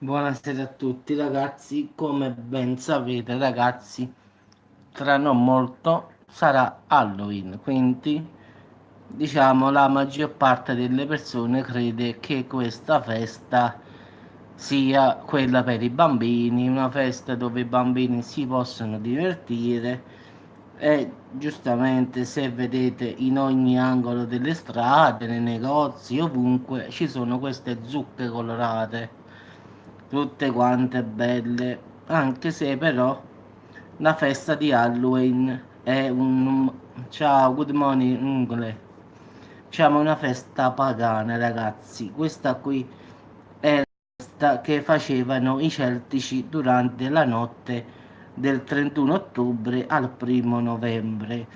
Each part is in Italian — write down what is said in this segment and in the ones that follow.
Buonasera a tutti ragazzi, come ben sapete ragazzi, tra non molto sarà Halloween, quindi diciamo la maggior parte delle persone crede che questa festa sia quella per i bambini, una festa dove i bambini si possono divertire e giustamente se vedete in ogni angolo delle strade, nei negozi, ovunque ci sono queste zucche colorate tutte quante belle, anche se però la festa di Halloween è un... Ciao, good morning, Ungle. Diciamo una festa pagana, ragazzi. Questa qui è la festa che facevano i celtici durante la notte del 31 ottobre al primo novembre.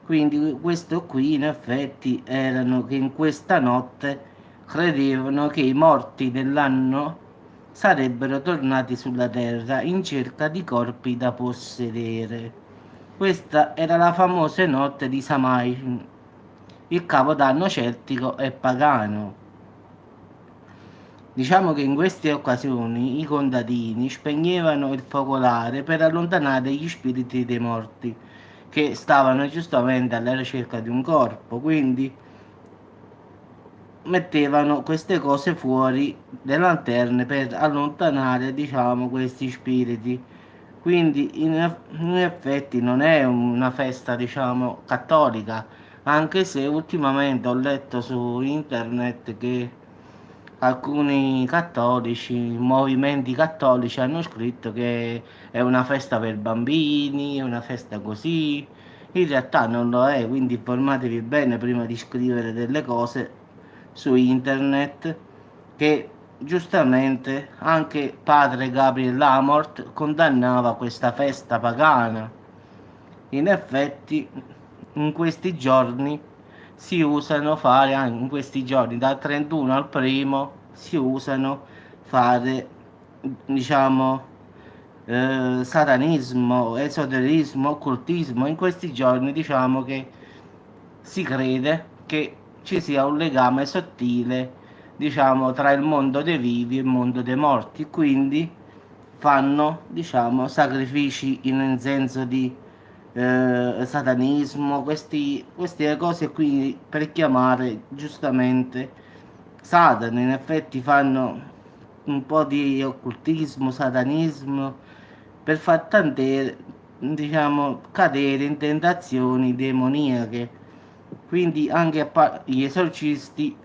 Quindi questo qui in effetti erano che in questa notte credevano che i morti dell'anno sarebbero tornati sulla terra in cerca di corpi da possedere. Questa era la famosa notte di Samhain, il capodanno celtico e pagano. Diciamo che in queste occasioni i contadini spegnevano il focolare per allontanare gli spiriti dei morti che stavano giustamente alla ricerca di un corpo, quindi mettevano queste cose fuori le lanterne per allontanare, diciamo, questi spiriti. Quindi in effetti non è una festa, diciamo, cattolica, anche se ultimamente ho letto su internet che alcuni cattolici, movimenti cattolici hanno scritto che è una festa per bambini, è una festa così. In realtà non lo è, quindi informatevi bene prima di scrivere delle cose su internet che giustamente anche padre Gabriel Amort condannava questa festa pagana. In effetti in questi giorni si usano fare, anche in questi giorni dal 31 al primo si usano fare, diciamo, satanismo, esoterismo, occultismo. In questi giorni diciamo che si crede che ci sia un legame sottile, diciamo, tra il mondo dei vivi e il mondo dei morti, quindi fanno, diciamo, sacrifici in senso di satanismo, queste cose qui per chiamare giustamente Satana. In effetti fanno un po' di occultismo, satanismo per far tantare, diciamo, cadere in tentazioni demoniache. Quindi anche gli esorcisti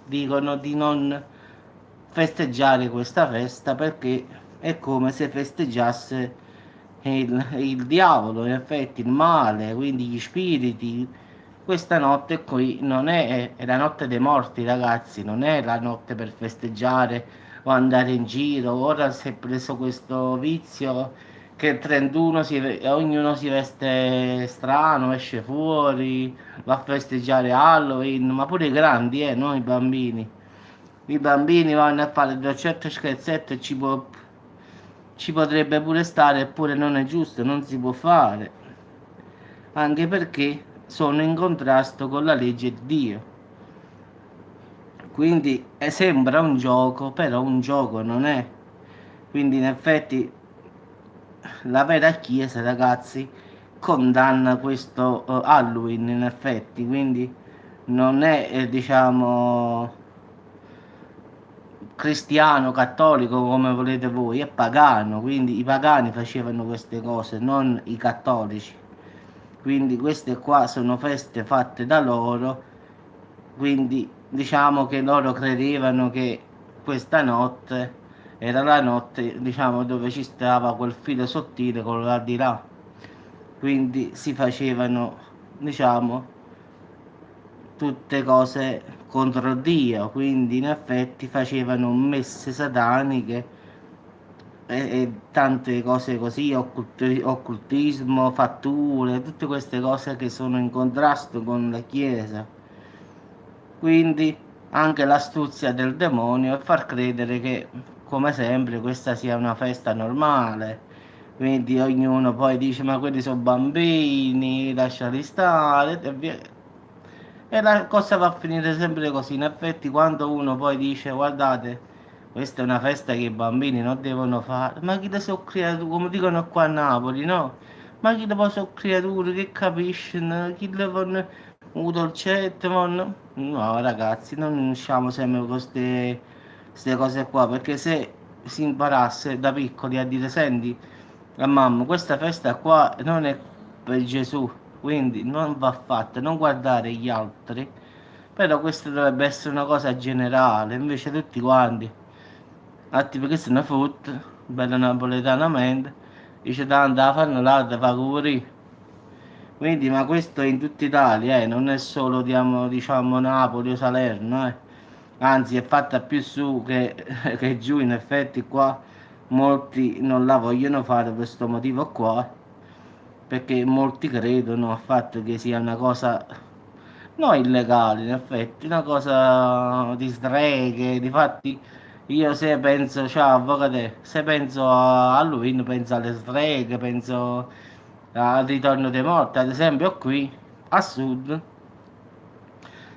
dicono di non festeggiare questa festa perché è come se festeggiasse il diavolo, in effetti il male, quindi gli spiriti. Questa notte qui non è la notte dei morti, ragazzi, non è la notte per festeggiare o andare in giro. Ora si è preso questo vizio che il 31 ognuno si veste strano, esce fuori, va a festeggiare Halloween, ma pure i grandi, non i bambini. I bambini vanno a fare dolcetto e scherzetto e ci potrebbe pure stare, eppure non è giusto, non si può fare, anche perché sono in contrasto con la legge di Dio. Quindi sembra un gioco, però un gioco non è. Quindi in effetti la vera Chiesa, ragazzi, condanna questo Halloween, in effetti, quindi non è, diciamo, cristiano, cattolico come volete voi, è pagano, quindi i pagani facevano queste cose, non i cattolici. Quindi queste qua sono feste fatte da loro, quindi diciamo che loro credevano che questa notte era la notte, diciamo, dove ci stava quel filo sottile con l'aldilà. Quindi si facevano, diciamo, tutte cose contro Dio, quindi in effetti facevano messe sataniche e tante cose così, occultismo, fatture, tutte queste cose che sono in contrasto con la Chiesa. Quindi anche l'astuzia del demonio è far credere che, come sempre, questa sia una festa normale. Quindi ognuno poi dice: Ma quelli sono bambini, lasciali stare. E via. E la cosa va a finire sempre così. In effetti, quando uno poi dice: Guardate, questa è una festa che i bambini non devono fare. Ma chi le sono creature, come dicono qua a Napoli, no? Ma chi le sono creature che capiscono, chi le fanno un dolcetto, no ragazzi, non usciamo sempre con queste cose qua, perché se si imparasse da piccoli a dire, senti, a mamma, questa festa qua non è per Gesù, quindi non va fatta, non guardare gli altri, però questa dovrebbe essere una cosa generale, invece tutti quanti, perché se ne fotte, bella napoletanamente, dice tanto la fanno là, te fa curì. Quindi, ma questo è in tutta Italia, non è solo diciamo Napoli o Salerno, eh. Anzi, è fatta più su che giù, in effetti qua molti non la vogliono fare per questo motivo qua, perché molti credono al fatto che sia una cosa no illegale, in effetti, una cosa di streghe, difatti io se penso, ciao avvocate, se penso a Halloween penso alle streghe, penso al ritorno dei morti, ad esempio qui a sud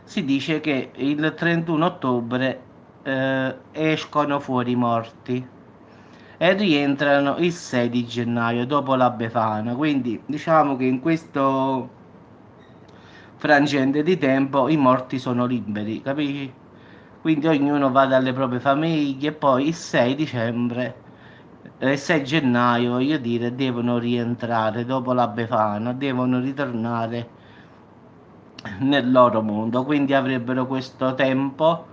si dice che il 31 ottobre escono fuori i morti e rientrano il 6 di gennaio dopo la Befana. Quindi diciamo che in questo frangente di tempo i morti sono liberi, capisci? Quindi ognuno va dalle proprie famiglie e poi il 6 dicembre, il 6 gennaio, voglio dire, devono rientrare dopo la Befana, devono ritornare nel loro mondo, quindi avrebbero questo tempo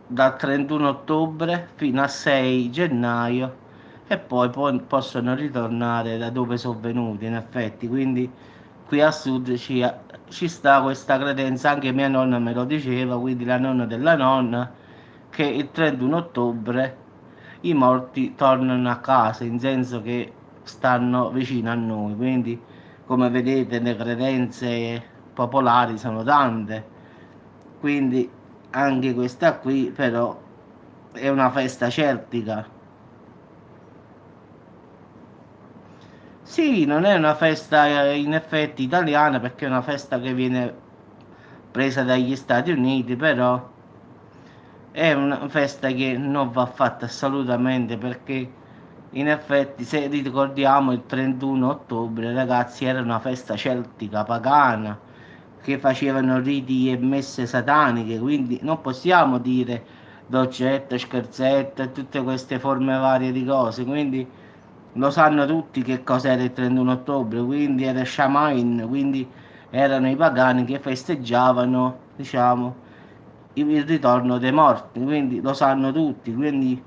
dal 31 ottobre fino al 6 gennaio e poi possono ritornare da dove sono venuti in effetti, quindi qui a sud ci sta questa credenza, anche mia nonna me lo diceva, quindi la nonna della nonna, che il 31 ottobre i morti tornano a casa, in senso che stanno vicino a noi, quindi come vedete le credenze popolari sono tante, quindi anche questa qui però è una festa celtica. Sì, non è una festa in effetti italiana perché è una festa che viene presa dagli Stati Uniti, però è una festa che non va fatta assolutamente perché in effetti se ricordiamo il 31 ottobre, ragazzi, era una festa celtica, pagana, che facevano riti e messe sataniche, quindi non possiamo dire dolcetto, scherzetto e tutte queste forme varie di cose, quindi lo sanno tutti che cos'era il 31 ottobre, quindi era Shamain, quindi erano i pagani che festeggiavano, diciamo, il ritorno dei morti, quindi lo sanno tutti, quindi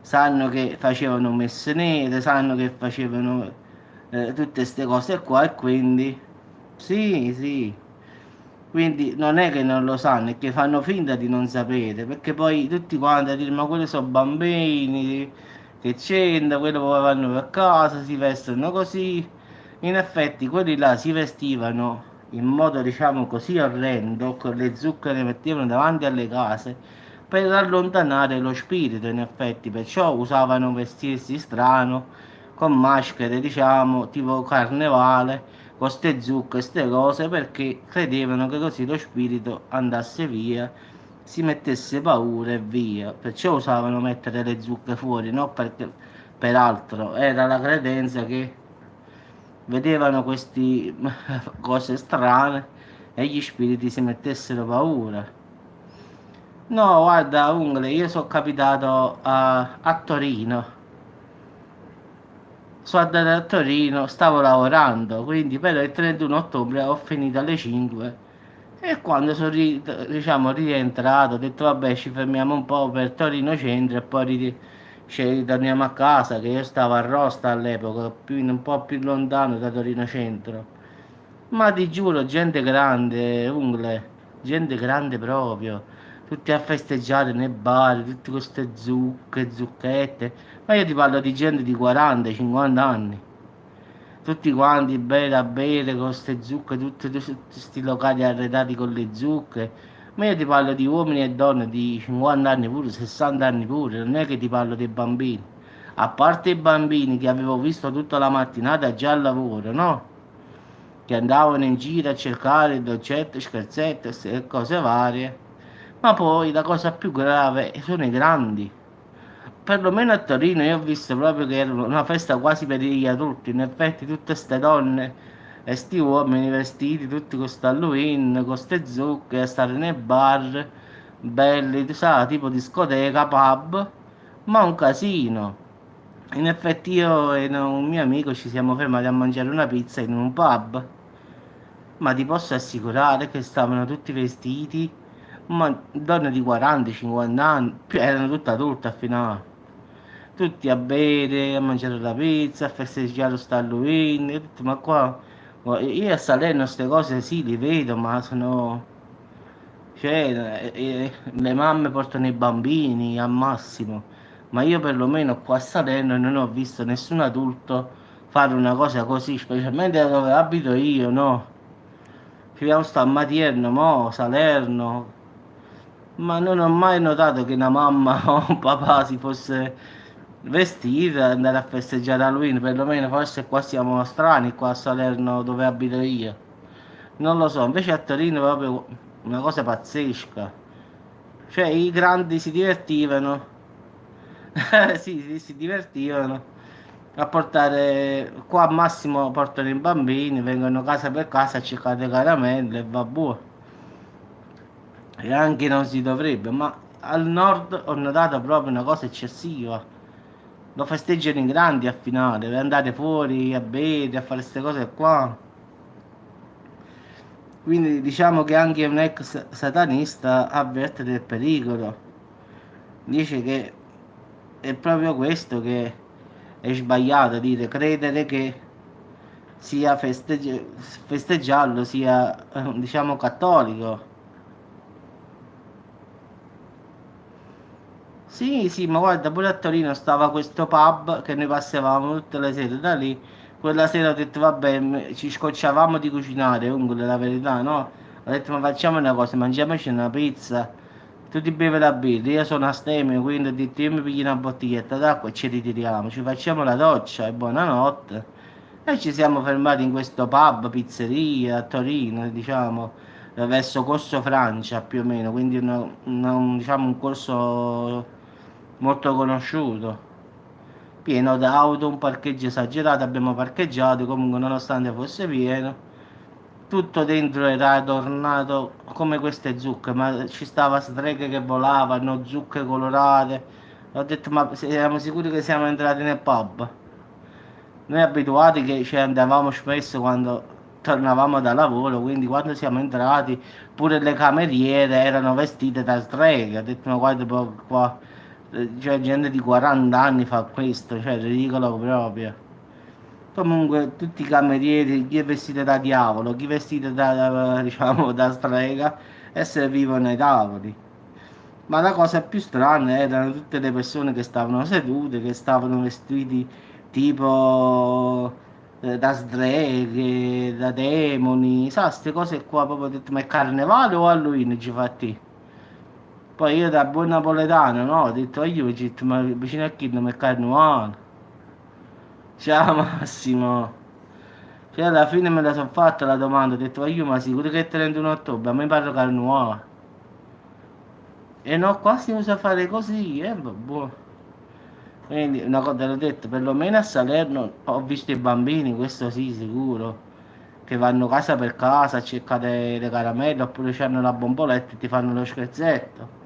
sanno che facevano messe nere, sanno che facevano tutte queste cose qua e quindi sì, sì. Quindi non è che non lo sanno, è che fanno finta di non sapere, perché poi tutti quanti a dire ma quelli sono bambini, che c'entra, quelli poi vanno per casa, si vestono così. In effetti quelli là si vestivano in modo diciamo così orrendo, con le zucche le mettevano davanti alle case per allontanare lo spirito, in effetti, perciò usavano vestirsi strano, con maschere diciamo tipo carnevale con ste zucche, ste cose, perché credevano che così lo spirito andasse via, si mettesse paura e via. Perciò usavano mettere le zucche fuori, no? Perché peraltro era la credenza che vedevano queste cose strane e gli spiriti si mettessero paura. No, guarda, Ungle, io sono capitato a Torino. Sono andato a Torino, stavo lavorando, quindi però il 31 ottobre ho finito alle 5 e quando sono diciamo, rientrato ho detto vabbè ci fermiamo un po' per Torino Centro e poi ci ritorniamo a casa che io stavo a Rosta all'epoca, un po' più lontano da Torino Centro. Ma ti giuro, gente grande, Ungle, gente grande proprio, tutti a festeggiare nei bar, tutte queste zucche, zucchette. Ma io ti parlo di gente di 40, 50 anni. Tutti quanti bere a bere con queste zucche, tutti questi locali arredati con le zucche. Ma io ti parlo di uomini e donne di 50 anni pure, 60 anni pure, non è che ti parlo dei bambini. A parte i bambini che avevo visto tutta la mattinata già al lavoro, no? Che andavano in giro a cercare dolcetti, scherzetti e cose varie. Ma poi la cosa più grave sono i grandi. perlomeno a Torino io ho visto proprio che era una festa quasi per gli adulti, in effetti tutte ste donne e sti uomini vestiti tutti con sta Halloween, con ste zucche, a stare nei bar, belli, tu sai, tipo discoteca, pub, ma un casino. In effetti io e un mio amico ci siamo fermati a mangiare una pizza in un pub, ma ti posso assicurare che stavano tutti vestiti, ma donne di 40-50 anni, erano tutte adulte al finale. Tutti a bere, a mangiare la pizza, a festeggiare sto Halloween. Io ho detto, ma qua, io a Salerno queste cose sì, li vedo, ma sono... Cioè, le mamme portano i bambini al massimo, ma io perlomeno qua a Salerno non ho visto nessun adulto fare una cosa così, specialmente dove abito io, no? Ci abbiamo sta a Matierno, mo, Salerno, ma non ho mai notato che una mamma o un papà si fosse vestita e andare a festeggiare Halloween, perlomeno forse qua siamo strani, qua a Salerno dove abito io. Non lo so, invece a Torino è proprio una cosa pazzesca. Cioè i grandi si divertivano, sì, si divertivano a portare, qua al massimo portano i bambini, vengono casa per casa a cercare caramelle e va buono. E anche non si dovrebbe, ma al nord ho notato proprio una cosa eccessiva. Lo festeggiano in grandi a finale, per andare fuori a bere, a fare queste cose qua. Quindi diciamo che anche un ex satanista avverte del pericolo. Dice che è proprio questo che è sbagliato dire, credere che sia festeggiarlo sia diciamo cattolico. Sì, sì, ma guarda, pure a Torino stava questo pub che noi passavamo tutte le sere da lì. Quella sera ho detto, vabbè, ci scocciavamo di cucinare, comunque, la verità, no? Ho detto, ma facciamo una cosa, mangiamoci una pizza. Tu ti bevi la birra, io sono astemio, quindi ho detto, io mi piglio una bottiglietta d'acqua e ci ritiriamo. Ci facciamo la doccia e buonanotte. E ci siamo fermati in questo pub, pizzeria, a Torino, diciamo, verso Corso Francia più o meno, quindi diciamo, un corso molto conosciuto, pieno d'auto, un parcheggio esagerato, abbiamo parcheggiato, comunque nonostante fosse pieno, tutto dentro era adornato come queste zucche, ma ci stava streghe che volavano, zucche colorate. Ho detto, ma siamo sicuri che siamo entrati nel pub? Noi abituati che ci andavamo spesso quando tornavamo da lavoro, quindi quando siamo entrati pure le cameriere erano vestite da streghe. Ho detto, ma guarda proprio qua, cioè gente di 40 anni fa questo, cioè ridicolo proprio. Comunque tutti i camerieri, chi è vestito da diavolo, chi è vestito diciamo, da strega e servivano ai tavoli. Ma la cosa più strana erano tutte le persone che stavano sedute, che stavano vestiti tipo da streghe, da demoni, sa, queste cose qua proprio ho detto, ma è carnevale o Halloween ci fatti? Poi io da buon napoletano, no, ho detto, io ho detto, ma vicino a chi non è carnevale? Ciao Massimo. Cioè alla fine me la sono fatta la domanda, ho detto, ma io ma sicuro che è il 31 ottobre, a me pare carnevale. E no, qua si usa fare così, vabbè. Quindi una cosa te l'ho detto, perlomeno a Salerno ho visto i bambini, questo sì, sicuro, che vanno casa per casa a cercare le caramelle oppure hanno la bomboletta e ti fanno lo scherzetto.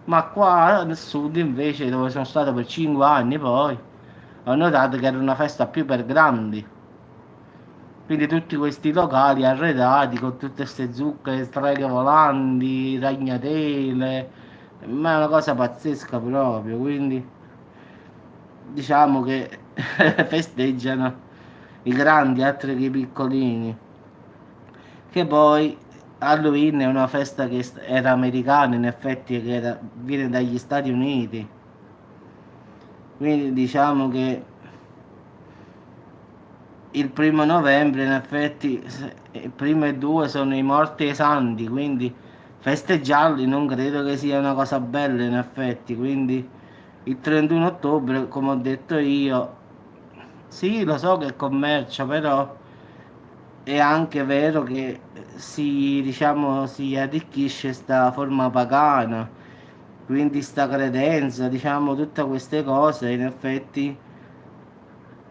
Ma qua al sud invece, dove sono stato per 5 anni poi, ho notato che era una festa più per grandi. Quindi tutti questi locali arredati con tutte queste zucche, streghe volanti, ragnatele, ma è una cosa pazzesca proprio, quindi diciamo che festeggiano i grandi altri che i piccolini, che poi Halloween è una festa che era americana in effetti, che viene dagli Stati Uniti, quindi diciamo che il 1° novembre in effetti il primo e 2 sono i morti e i santi, quindi festeggiarli non credo che sia una cosa bella in effetti, quindi il 31 ottobre, come ho detto io, sì, lo so che è commercio, però è anche vero che diciamo, si arricchisce sta forma pagana, quindi sta credenza, diciamo, tutte queste cose, in effetti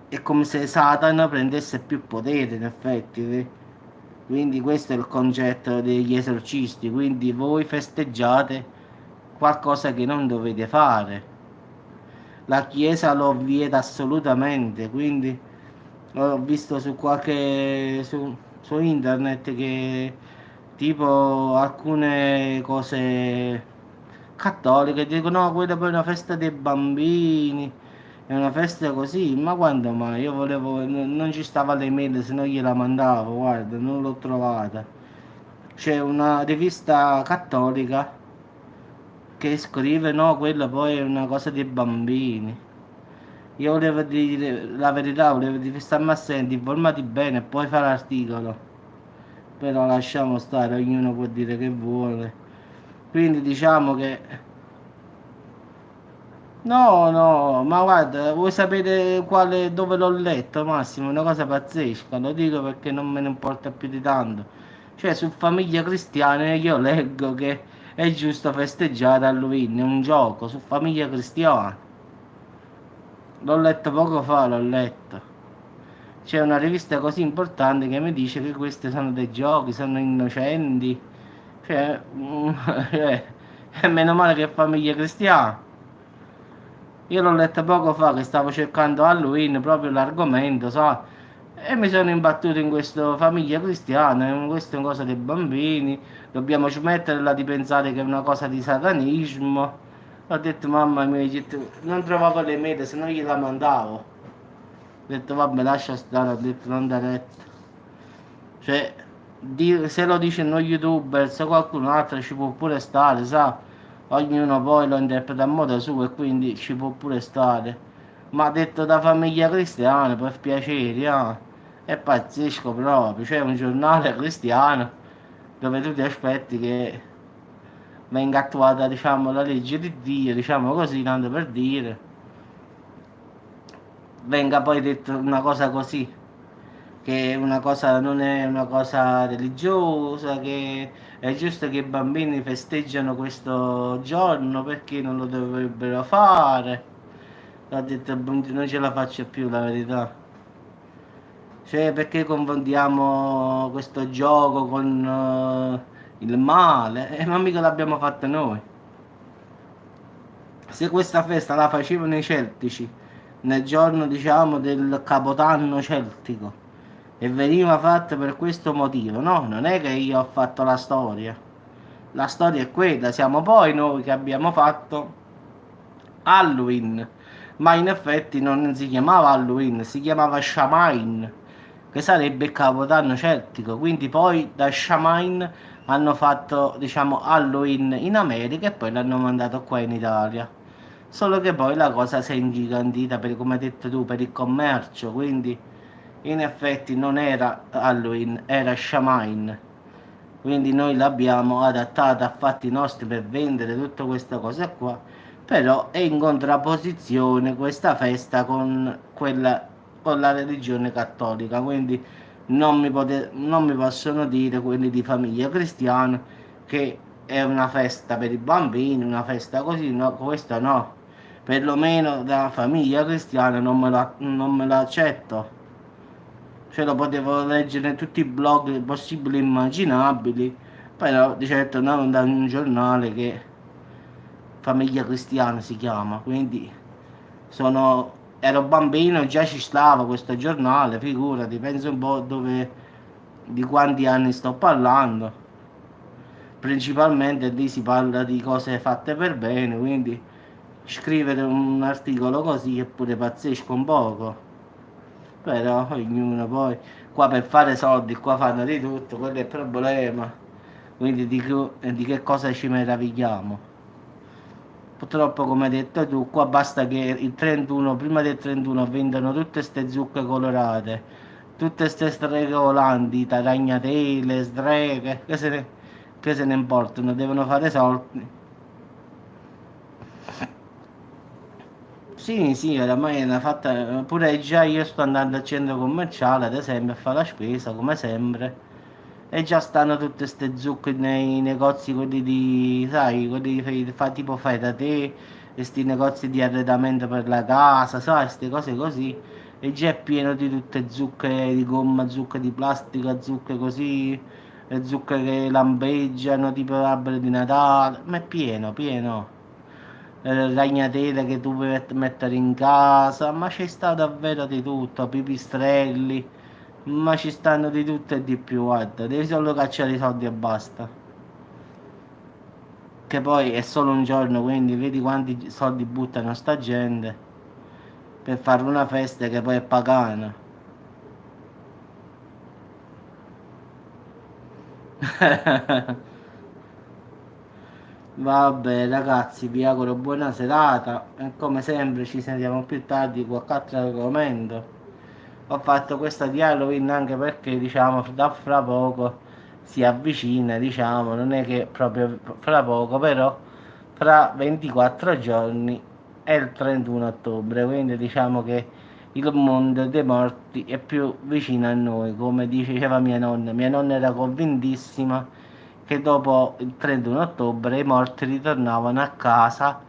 è come se Satana prendesse più potere, in effetti. Quindi questo è il concetto degli esorcisti, quindi voi festeggiate qualcosa che non dovete fare. La Chiesa lo vieta assolutamente, quindi ho visto su su internet che tipo alcune cose cattoliche dicono no, quella poi è una festa dei bambini, è una festa così, ma quando mai? Io volevo, non ci stava l'email, se no gliela mandavo, guarda, non l'ho trovata. C'è una rivista cattolica che scrive no, quella poi è una cosa dei bambini. Io volevo dire la verità, volevo dire stammi assenti, informati bene e poi fare l'articolo. Però lasciamo stare, ognuno può dire che vuole. Quindi diciamo che no, no, ma guarda, vuoi sapere dove l'ho letto, Massimo? È una cosa pazzesca, lo dico perché non me ne importa più di tanto. Cioè, su Famiglie Cristiane io leggo che è giusto festeggiare Halloween, è un gioco, su Famiglie Cristiane. L'ho letto poco fa, l'ho letto. C'è una rivista così importante che mi dice che questi sono dei giochi, sono innocenti. Cioè, cioè, e meno male che è Famiglie Cristiane. Io l'ho letto poco fa che stavo cercando Halloween, proprio l'argomento, sa? E mi sono imbattuto in questo famiglia cristiana, questa è una cosa dei bambini, dobbiamo smetterla di pensare che è una cosa di satanismo. Ho detto mamma mia, non trovavo le mete, se no gliela mandavo. Ho detto vabbè lascia stare, ho detto non da retta. Cioè, se lo dice uno youtuber, se qualcun altro ci può pure stare, sa? Ognuno poi lo interpreta a modo suo e quindi ci può pure stare. Ma detto da famiglia cristiana, per piacere, è pazzesco proprio. C'è un giornale cristiano dove tu ti aspetti che venga attuata, diciamo, la legge di Dio, diciamo così, tanto per dire. Venga poi detto una cosa così, che una cosa non è una cosa religiosa, che è giusto che i bambini festeggiano questo giorno perché non lo dovrebbero fare. Ho detto non ce la faccio più la verità. Cioè perché confondiamo questo gioco con il male? Ma mica l'abbiamo fatto noi. Se questa festa la facevano i celtici nel giorno diciamo del capodanno celtico e veniva fatta per questo motivo, no? Non è che io ho fatto la storia. La storia è quella, siamo poi noi che abbiamo fatto Halloween, ma in effetti non si chiamava Halloween, si chiamava Shamain, che sarebbe il capodanno celtico. Quindi poi da Shamain hanno fatto, diciamo, Halloween in America e poi l'hanno mandato qua in Italia. Solo che poi la cosa si è ingigantita per, come hai detto tu, per il commercio, quindi in effetti non era Halloween, era Shamain. Quindi noi l'abbiamo adattata a fatti nostri per vendere tutte queste cose qua, però è in contrapposizione questa festa con quella con la religione cattolica, quindi non mi possono dire quelli di famiglia cristiana che è una festa per i bambini, una festa così, no, questo no, perlomeno da famiglia cristiana non me la accetto. Cioè lo potevo leggere in tutti i blog possibili e immaginabili, però di certo non da un giornale che Famiglia Cristiana si chiama, quindi ero bambino e già ci stava questo giornale, figurati, penso un po' di quanti anni sto parlando. Principalmente lì si parla di cose fatte per bene, quindi scrivere un articolo così è pure pazzesco un poco. Però ognuno poi qua per fare soldi, qua fanno di tutto, quello è il problema. Quindi di che cosa ci meravigliamo? Purtroppo, come hai detto tu, qua basta che il 31, prima del 31 vendano tutte ste zucche colorate, tutte ste streghe volanti, ragnatele, streghe, che se ne importano, devono fare soldi. Sì, sì, oramai è una fatta, pure già io sto andando al centro commerciale, ad esempio, a fare la spesa, come sempre. E già stanno tutte ste zucche nei negozi, quelli di, sai, quelli tipo fai da te, e sti negozi di arredamento per la casa, sai, queste cose così. E già è pieno di tutte zucche di gomma, zucche di plastica, zucche così, e zucche che lampeggiano, tipo albero di Natale, ma è pieno, pieno. Ragnatele che tu puoi mettere in casa, ma ci sta davvero di tutto, pipistrelli, ma ci stanno di tutto e di più, guarda, devi solo cacciare i soldi e basta. Che poi è solo un giorno, quindi vedi quanti soldi buttano sta gente per fare una festa che poi è pagana. Vabbè ragazzi, vi auguro buona serata e come sempre ci sentiamo più tardi con qualche altro argomento. Ho fatto questa di Halloween anche perché diciamo da fra poco si avvicina, diciamo, non è che proprio fra poco, però fra 24 giorni è il 31 ottobre, quindi diciamo che il mondo dei morti è più vicino a noi, come diceva mia nonna. Mia nonna era convintissima che dopo il 31 ottobre i morti ritornavano a casa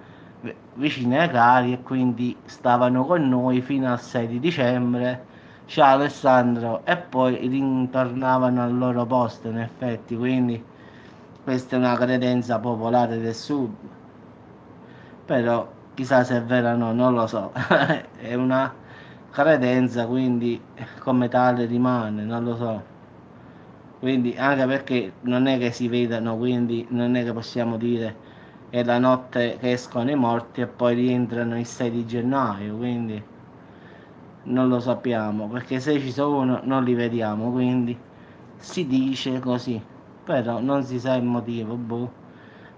vicini ai cari e quindi stavano con noi fino al 6 di dicembre. Ciao Alessandro, e poi ritornavano al loro posto in effetti, quindi questa è una credenza popolare del sud, però chissà se è vera o no, non lo so, è una credenza, quindi come tale rimane, non lo so. Quindi anche perché non è che si vedano, quindi non è che possiamo dire è la notte che escono i morti e poi rientrano il 6 di gennaio, quindi non lo sappiamo, perché se ci sono non li vediamo, quindi si dice così, però non si sa il motivo, boh.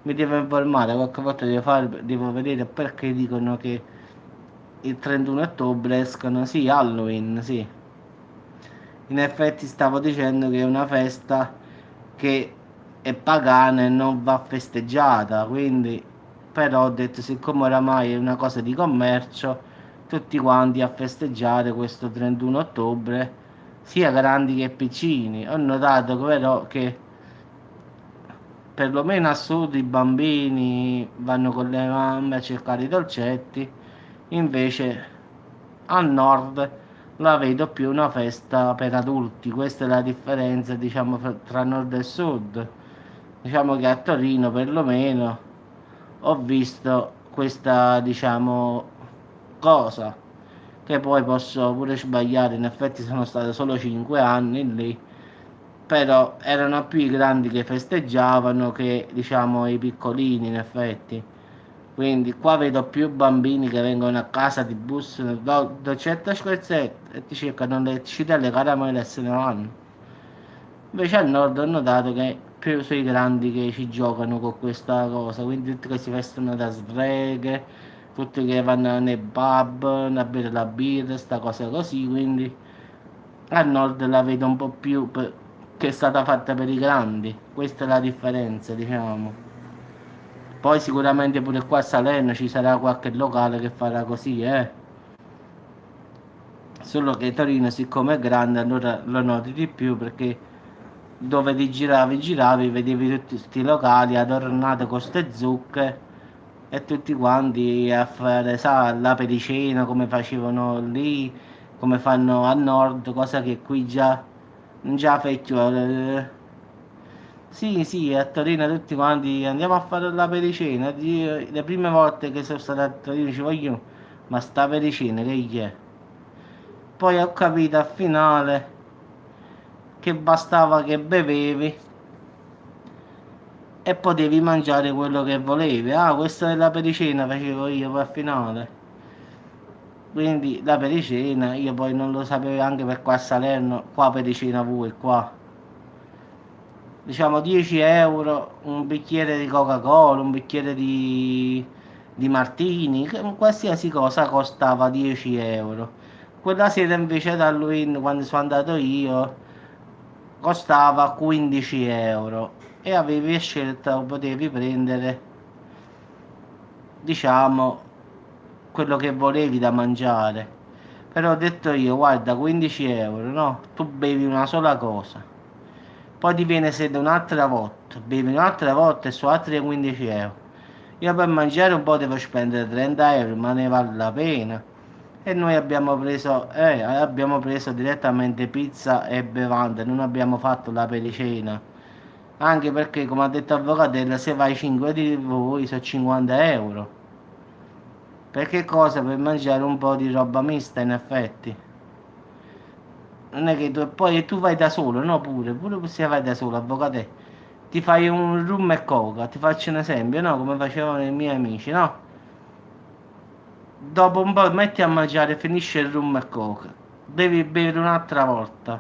Mi devo informare, qualche volta devo vedere perché dicono che il 31 ottobre escono, sì, Halloween, sì. In effetti stavo dicendo che è una festa che è pagana e non va festeggiata, quindi però ho detto siccome oramai è una cosa di commercio, tutti quanti a festeggiare questo 31 ottobre, sia grandi che piccini. Ho notato però che perlomeno a sud i bambini vanno con le mamme a cercare i dolcetti, invece al nord la vedo più una festa per adulti. Questa è la differenza, diciamo, tra nord e sud. Diciamo che a Torino perlomeno ho visto questa, diciamo, cosa, che poi posso pure sbagliare, in effetti sono stato solo 5 anni lì, però erano più i grandi che festeggiavano che diciamo i piccolini in effetti. Quindi qua vedo più bambini che vengono a casa, ti bussano, do 100 scorzette e ti cercano le cite alle caramelle e se ne vanno. Invece al nord ho notato che più sui grandi che ci giocano con questa cosa, quindi tutti che si vestono da sfreghe, tutti che vanno nei pub a bere la birra, sta cosa così, quindi al nord la vedo un po' più che è stata fatta per i grandi, questa è la differenza, diciamo. Poi sicuramente pure qua a Salerno ci sarà qualche locale che farà così, eh. Solo che Torino, siccome è grande, allora lo noti di più perché dove ti giravi, giravi, vedevi tutti questi locali adornati con ste zucche e tutti quanti a fare, sa, la pericena come facevano lì, come fanno a nord, cosa che qui già vecchio. Sì, sì, a Torino tutti quanti andiamo a fare la pericena. Le prime volte che sono stato a Torino ci voglio, ma sta pericena che gli è? Poi ho capito al finale che bastava che bevevi e potevi mangiare quello che volevi. Ah, questa è la pericena, facevo io poi al finale. Quindi la pericena, io poi non lo sapevo anche per qua a Salerno, qua pericena voi qua. Diciamo 10 euro un bicchiere di Coca-Cola, un bicchiere di Martini, qualsiasi cosa costava 10 euro. Quella sera invece da Halloween, quando sono andato io, costava 15 euro e avevi scelta, potevi prendere, diciamo, quello che volevi da mangiare. Però ho detto io, guarda, 15 euro, no? Tu bevi una sola cosa. poi ti viene sede un'altra volta, bevi un'altra volta e su altri 15 euro. Io per mangiare un po' devo spendere 30 euro, ma ne vale la pena. E noi abbiamo preso direttamente pizza e bevande, non abbiamo fatto la pericena. Anche perché, come ha detto Avvocatella, se vai 5 di voi sono 50 euro. Per che cosa? Per mangiare un po' di roba mista, in effetti. Non è che poi tu vai da solo, no? Pure se vai da solo, avvocate. Ti fai un rum e coca, ti faccio un esempio, no? Come facevano i miei amici, no? Dopo un po' metti a mangiare, finisce il rum e coca. Devi bere un'altra volta.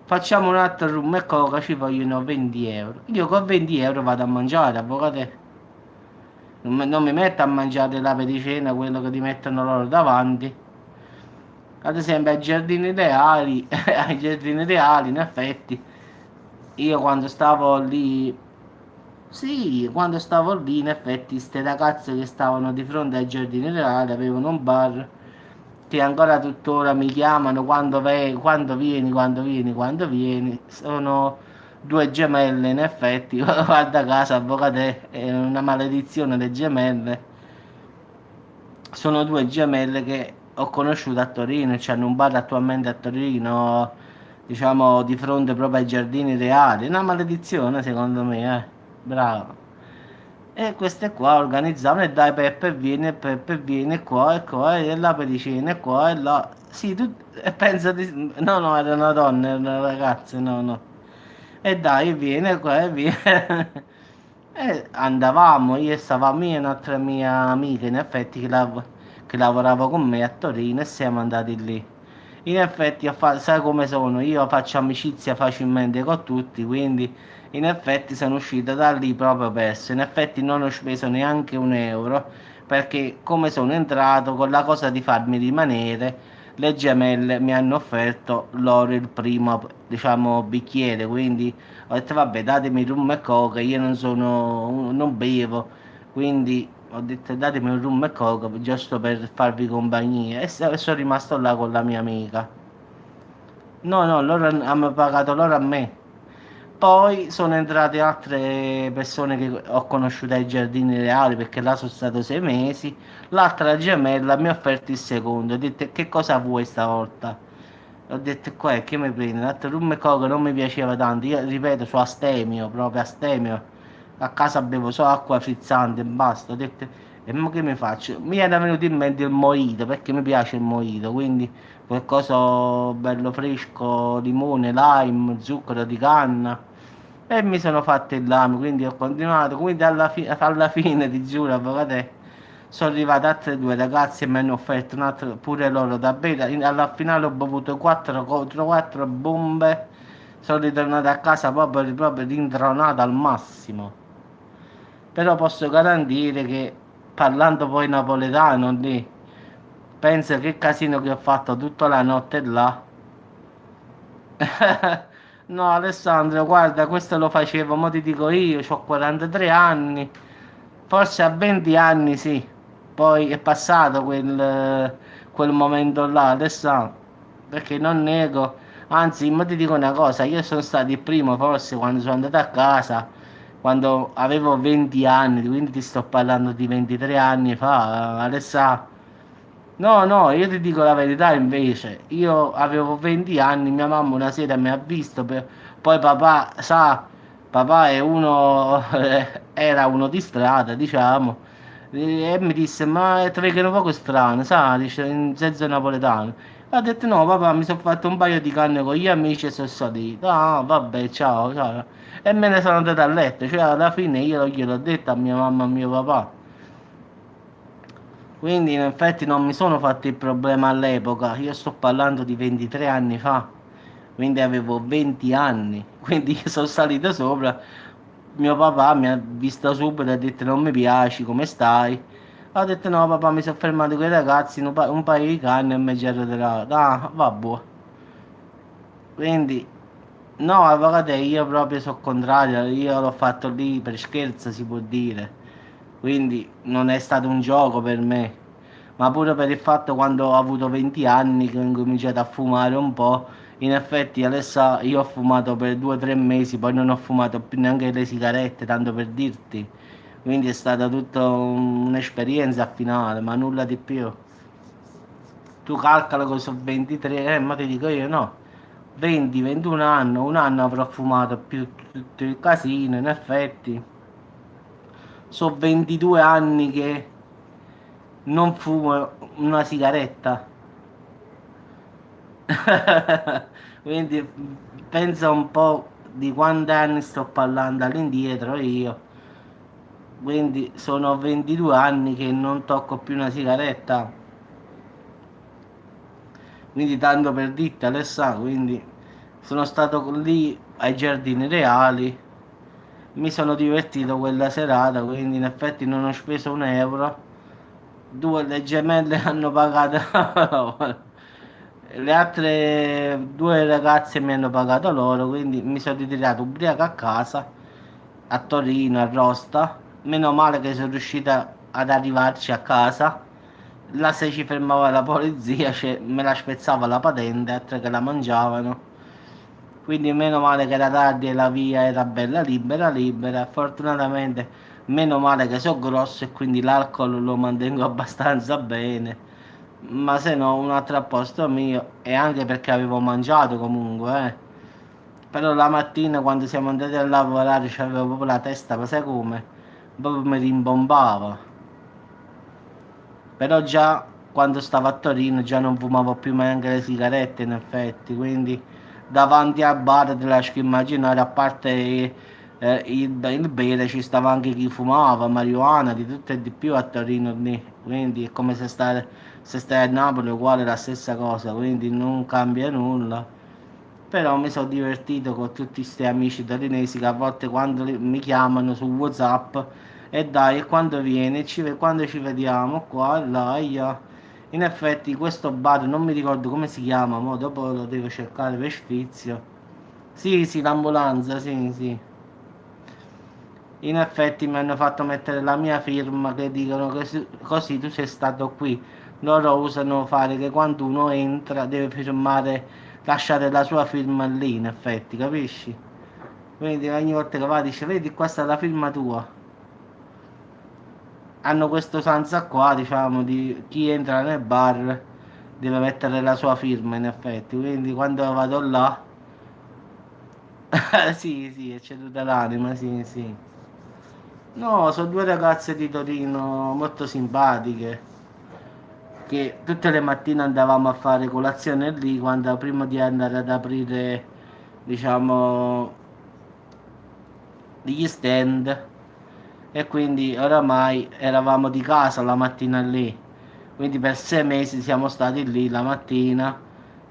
Facciamo un altro rum e coca, ci vogliono 20 euro. Io con 20 euro vado a mangiare, avvocate. Non mi metto a mangiare la pericena, quello che ti mettono loro davanti. Ad esempio ai giardini reali, ai giardini reali, in effetti, io quando stavo lì, sì, quando stavo lì, in effetti, ste ragazze che stavano di fronte ai giardini reali avevano un bar che ancora tuttora mi chiamano quando vieni, quando vieni. Sono due gemelle, in effetti, guarda caso, avvocate, è una maledizione le gemelle. Sono due gemelle che ho conosciuto a Torino, c'hanno un bar attualmente a Torino, diciamo di fronte proprio ai giardini reali. Una maledizione secondo me, eh. Bravo. E queste qua organizzavano e dai Peppe viene qua e là per vicino e qua e là. Sì, tu e pensa di. No, no, era una donna, erano ragazze, no, no. E dai, viene qua e viene. E andavamo, io e stavamo io e un'altra mia amica, in effetti, che lavorava con me a Torino e siamo andati lì. In effetti, sai come sono, io faccio amicizia facilmente con tutti, quindi in effetti sono uscito da lì proprio perso. In effetti non ho speso neanche un euro, perché come sono entrato con la cosa di farmi rimanere, le gemelle mi hanno offerto loro il primo, diciamo, bicchiere, quindi ho detto vabbè datemi rum e coca, io non bevo, quindi ho detto datemi un rum e coca giusto per farvi compagnia e sono rimasto là con la mia amica. No, no, loro hanno pagato loro a me. Poi sono entrate altre persone che ho conosciuto ai Giardini Reali perché là sono stato 6 mesi. L'altra gemella mi ha offerto il secondo. Ho detto che cosa vuoi stavolta? Ho detto qua è che mi prende. L'altro rum e coca non mi piaceva tanto. Io ripeto, sono astemio, proprio astemio. A casa bevo solo acqua frizzante e basta. Ho detto, e mo che mi faccio? Mi era venuto in mente il mojito perché mi piace il mojito. Quindi qualcosa bello fresco, limone, lime, zucchero di canna. E mi sono fatto il lame, quindi ho continuato. Quindi alla fine, ti giuro, avvocate, sono arrivate altre due ragazze e mi hanno offerto un altro, pure loro da bere. Alla finale ho bevuto quattro bombe. Sono ritornato a casa proprio rintronato al massimo. Però posso garantire che parlando poi napoletano lì, penso che casino che ho fatto tutta la notte là. No, Alessandro, guarda, questo lo facevo, mo ti dico io, ho 43 anni, forse a 20 anni sì, poi è passato quel momento là, Alessandro, perché non nego, anzi, mo ti dico una cosa, io sono stato il primo forse quando sono andato a casa, quando avevo 20 anni, quindi ti sto parlando di 23 anni fa, Alessandro. No, no, io ti dico la verità invece, io avevo 20 anni, mia mamma una sera mi ha visto, poi papà, sa, papà è uno, era uno di strada, diciamo, e mi disse, ma ti vedono poco strano, sa, dice, in senso napoletano. Ha detto no, papà, mi sono fatto un paio di canne con gli amici e sono salito. Ah, vabbè, ciao, ciao. E me ne sono andato a letto, cioè alla fine io gliel'ho detto a mia mamma e a mio papà. Quindi in effetti non mi sono fatto il problema all'epoca, io sto parlando di 23 anni fa, quindi avevo 20 anni, quindi io sono salito sopra, mio papà mi ha visto subito e ha detto non mi piaci, come stai? Ho detto no papà mi sono fermato con i ragazzi, un paio di canne e mi ci ero tirato, ah vabbè, quindi no avvocate io proprio sono contrario, io l'ho fatto lì per scherzo si può dire, quindi non è stato un gioco per me, ma pure per il fatto quando ho avuto 20 anni che ho incominciato a fumare un po', In effetti, Alessa, io ho fumato per 2 o 3 mesi, poi non ho fumato più neanche le sigarette, tanto per dirti. Quindi è stata tutta un'esperienza finale, ma nulla di più. Tu calcola che sono 23, ma ti dico io no. 20, 21 anni, un anno avrò fumato più tutto il casino, in effetti. Sono 22 anni che non fumo una sigaretta. Quindi pensa un po' di quanti anni sto parlando all'indietro io. Quindi sono 22 anni che non tocco più una sigaretta. Quindi tanto per dirti Alessà, quindi sono stato lì ai Giardini Reali, mi sono divertito quella serata, quindi in effetti non ho speso un euro. Due le gemelle hanno pagato le altre due ragazze mi hanno pagato loro, quindi mi sono ritirato ubriaco a casa, a Torino, a Rosta. Meno male che sono riuscita ad arrivarci a casa. Là se ci fermava la polizia, me la spezzava la patente, altre che la mangiavano. Quindi meno male che era tardi e la via era bella libera, libera. Fortunatamente meno male che so grosso e quindi l'alcol lo mantengo abbastanza bene. Ma se no un altro a posto mio e anche perché avevo mangiato comunque, eh. Però la mattina quando siamo andati a lavorare c'avevo proprio la testa, ma sai come? Proprio mi rimbombava. Però già quando stavo a Torino già non fumavo più neanche le sigarette in effetti, quindi davanti al bar te lascio immaginare, a parte il bere ci stava anche chi fumava, marijuana, di tutto e di più a Torino lì, quindi è come se stai a Napoli è uguale la stessa cosa, quindi non cambia nulla. Però mi sono divertito con tutti questi amici torinesi che a volte quando mi chiamano su WhatsApp e dai, e quando vieni, quando ci vediamo qua e là, e là. In effetti questo bar non mi ricordo come si chiama, ma dopo lo devo cercare per sfizio. Sì, sì, l'ambulanza, sì, sì. In effetti mi hanno fatto mettere la mia firma che dicono che così tu sei stato qui. Loro usano fare che quando uno entra deve firmare, lasciare la sua firma lì, in effetti, capisci? Quindi ogni volta che va dice, vedi qua sta la firma tua. Hanno questo usanza qua, diciamo, di chi entra nel bar deve mettere la sua firma, in effetti. Quindi quando vado là, sì, sì, è ceduta l'anima, sì, sì. No, sono due ragazze di Torino molto simpatiche che tutte le mattine andavamo a fare colazione lì quando prima di andare ad aprire, diciamo, gli stand e quindi oramai eravamo di casa la mattina lì. Quindi per 6 mesi siamo stati lì la mattina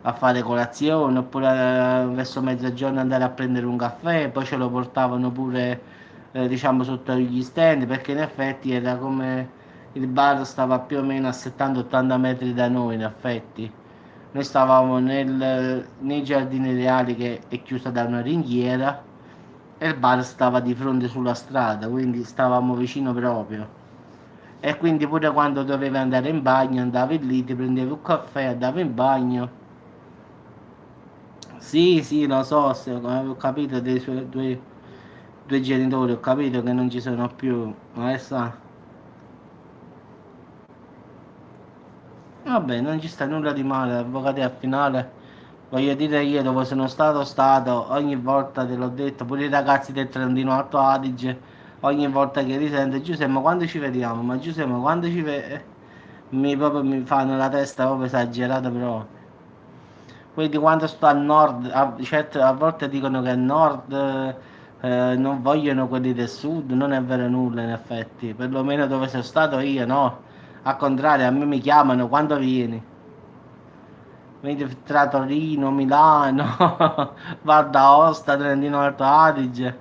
a fare colazione oppure verso mezzogiorno andare a prendere un caffè, poi ce lo portavano pure diciamo sotto gli stand perché in effetti era come il bar stava più o meno a 70-80 metri da noi in effetti. Noi stavamo nei giardini reali che è chiusa da una ringhiera e il bar stava di fronte sulla strada, quindi stavamo vicino proprio. E quindi pure quando dovevi andare in bagno andavi lì, ti prendevi un caffè, andavi in bagno. Sì, sì, lo so, come ho capito dei suoi due genitori, ho capito che non ci sono più. Adesso, vabbè, non ci sta nulla di male, avvocati al finale. Voglio dire io dove sono stato, ogni volta te l'ho detto, pure i ragazzi del Trentino Alto Adige, ogni volta che risento, Giuseppe, ma quando ci vediamo? Ma Giuseppe, ma quando ci vediamo? Proprio mi fanno la testa proprio esagerata proprio. Quindi quando sto a nord, a volte dicono che a nord non vogliono quelli del sud, non è vero nulla in effetti, perlomeno dove sono stato io no, al contrario a me mi chiamano quando vieni, quindi tra Torino, Milano, Val d'Aosta, Trentino Alto Adige,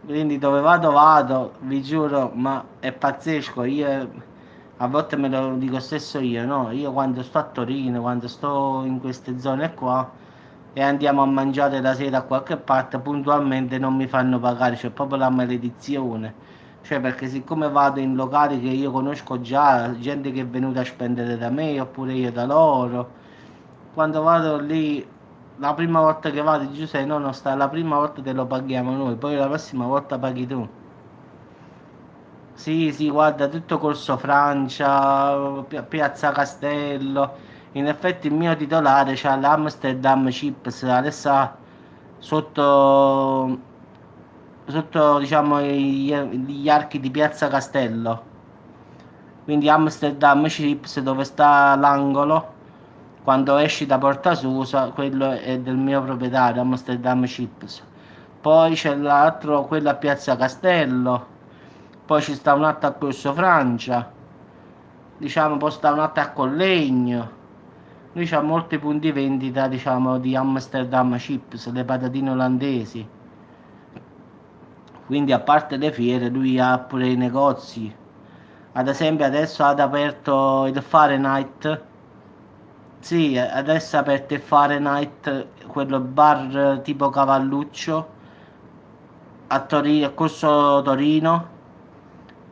quindi dove vado, vi giuro, ma è pazzesco, io a volte me lo dico stesso io, no? Io quando sto a Torino, quando sto in queste zone qua e andiamo a mangiare la sera a qualche parte, puntualmente non mi fanno pagare, c'è proprio la maledizione. Cioè, perché siccome vado in locali che io conosco già, gente che è venuta a spendere da me, oppure io da loro, quando vado lì, la prima volta che vado, Giuseppe, no, non sta, la prima volta te lo paghiamo noi, poi la prossima volta paghi tu. Sì, sì, guarda, tutto Corso Francia, Piazza Castello. In effetti il mio titolare c'ha l'Amsterdam Chips, adesso sotto, sotto diciamo gli archi di Piazza Castello. Quindi Amsterdam Chips dove sta l'angolo, quando esci da Porta Susa, quello è del mio proprietario, Amsterdam Chips. Poi c'è l'altro, quello a Piazza Castello, poi ci sta un altro a Corso Francia, diciamo, poi sta un altro a Collegno. Lui c'ha molti punti vendita, diciamo, di Amsterdam Chips, le patatine olandesi. Quindi a parte le fiere, lui ha pure i negozi. Ad esempio adesso ha aperto il Fahrenheit. Sì, adesso è aperto il Fahrenheit, quello bar tipo Cavalluccio a Torino, a Corso Torino.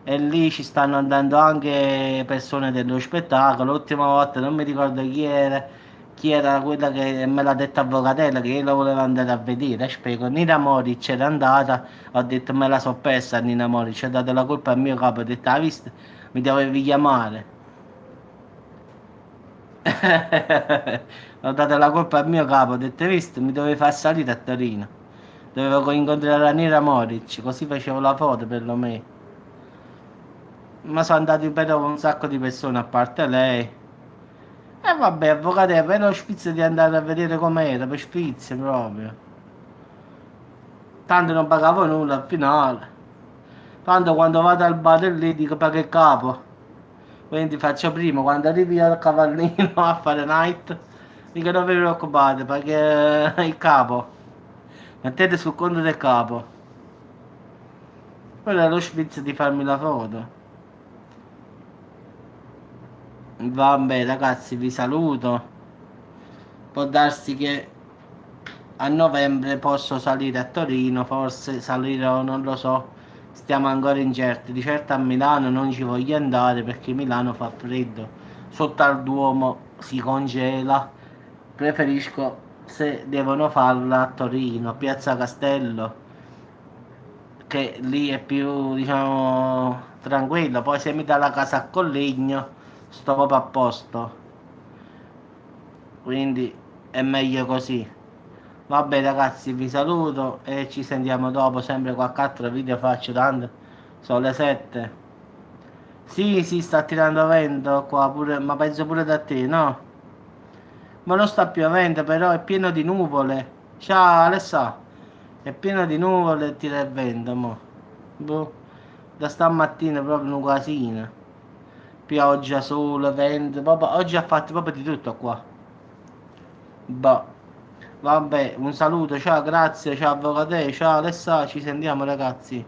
E lì ci stanno andando anche persone dello spettacolo. L'ultima volta non mi ricordo chi era quella che me l'ha detto avvocatella, che io la volevo andare a vedere. Spiego, Nina Moric era andata, ho detto me la so persa Nina Moric, ho dato la colpa al mio capo, ho detto, hai visto? Mi dovevi chiamare. Ho dato la colpa al mio capo, ho detto, hai visto? Mi dovevi far salire a Torino. Dovevo incontrare la Nina Moric, così facevo la foto perlomeno. Ma sono andati però un sacco di persone a parte lei. E vabbè, avvocato, per lo spizio di andare a vedere com'era, per spizio proprio. Tanto non pagavo nulla al finale. Tanto quando vado al bar lì dico paga il capo. Quindi faccio prima, quando arrivi al cavallino a fare night, dico non vi preoccupate, perché il capo. Mettete sul conto del capo. Quello è lo spizio di farmi la foto. Vabbè ragazzi, vi saluto. Può darsi che a novembre posso salire a Torino, forse salirò, non lo so, stiamo ancora incerti. Di certo a Milano non ci voglio andare perché Milano fa freddo, sotto al Duomo si congela. Preferisco se devono farla a Torino, a Piazza Castello, che lì è più, diciamo, tranquillo. Poi se mi dà la casa a Collegno, sto proprio a posto. Quindi è meglio così. Vabbè ragazzi, vi saluto e ci sentiamo dopo, sempre qualche altro video faccio, tanto sono le 7. Sì, sì, sta tirando vento qua pure, ma penso pure da te, no? Ma non sta piovendo, però è pieno di nuvole. Ciao Alessà, è pieno di nuvole e tira il vento, mo. Boh, da stamattina è proprio un casino. Pioggia, sole, vento, proprio, oggi ha fatto proprio di tutto qua. Boh. Vabbè, un saluto, ciao, grazie, ciao avvocato, ciao Alessà, ci sentiamo ragazzi.